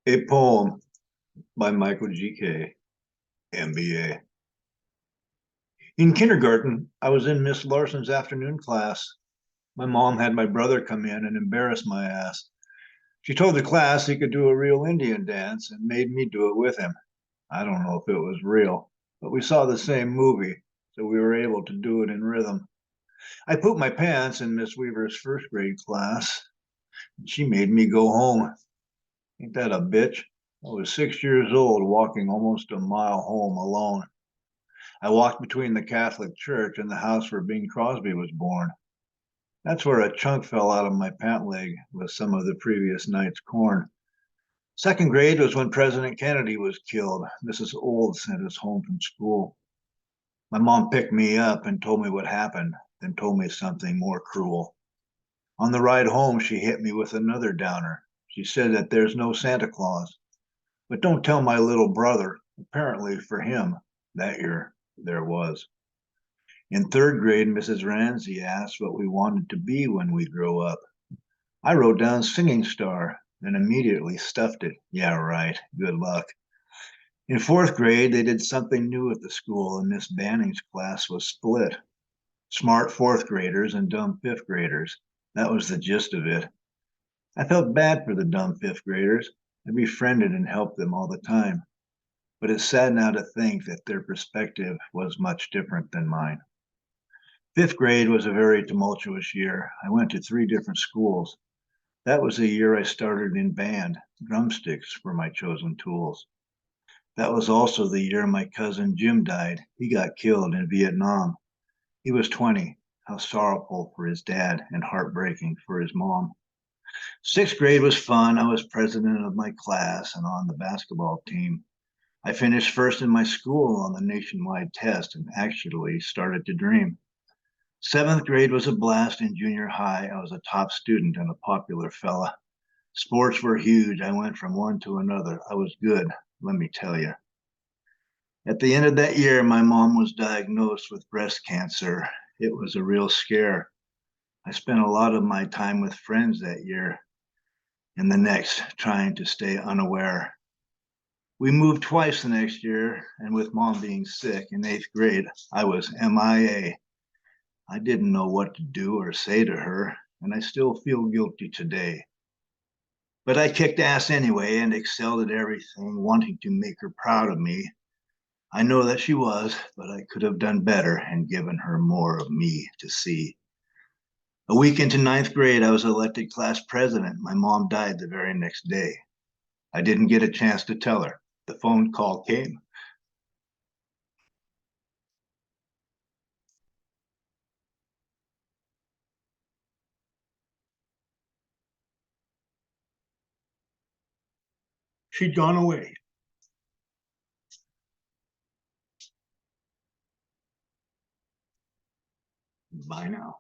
A poem by Michael G.K., MBA. In kindergarten, I was in Miss Larson's afternoon class. My mom had my brother come in and embarrass my ass. She told the class he could do a real Indian dance and made me do it with him. I don't know if it was real, but we saw the same movie, so we were able to do it in rhythm. I pooped my pants in Miss Weaver's first grade class, and she made me go home. Ain't that a bitch? I was 6 years old, walking almost a mile home alone. I walked between the Catholic church and the house where Bing Crosby was born. That's where a chunk fell out of my pant leg with some of the previous night's corn. Second grade was when President Kennedy was killed. Mrs. Old sent us home from school. My mom picked me up and told me what happened, then told me something more cruel. On the ride home, she hit me with another downer. She said that there's no Santa Claus. But don't tell my little brother. Apparently, for him, that year there was. In third grade, Mrs. Ramsey asked what we wanted to be when we grow up. I wrote down singing star, then immediately stuffed it. Yeah, right. Good luck. In fourth grade, they did something new at the school, and Miss Banning's class was split. Smart fourth graders and dumb fifth graders. That was the gist of it. I felt bad for the dumb fifth graders. I befriended and helped them all the time. But it's sad now to think that their perspective was much different than mine. Fifth grade was a very tumultuous year. I went to 3 different schools. That was the year I started in band. Drumsticks were my chosen tools. That was also the year my cousin Jim died. He got killed in Vietnam. He was 20. How sorrowful for his dad and heartbreaking for his mom. Sixth grade was fun. I was president of my class and on the basketball team. I finished first in my school on the nationwide test and actually started to dream. Seventh grade was a blast. In junior high, I was a top student and a popular fella. Sports were huge. I went from one to another. I was good, let me tell you. At the end of that year, my mom was diagnosed with breast cancer. It was a real scare. I spent a lot of my time with friends that year and the next trying to stay unaware. We moved twice the next year, and with mom being sick in 8th grade, I was MIA. I didn't know what to do or say to her, and I still feel guilty today. But I kicked ass anyway and excelled at everything, wanting to make her proud of me. I know that she was, but I could have done better and given her more of me to see. A week into 9th grade, I was elected class president. My mom died the very next day. I didn't get a chance to tell her. The phone call came. She'd gone away. Bye now.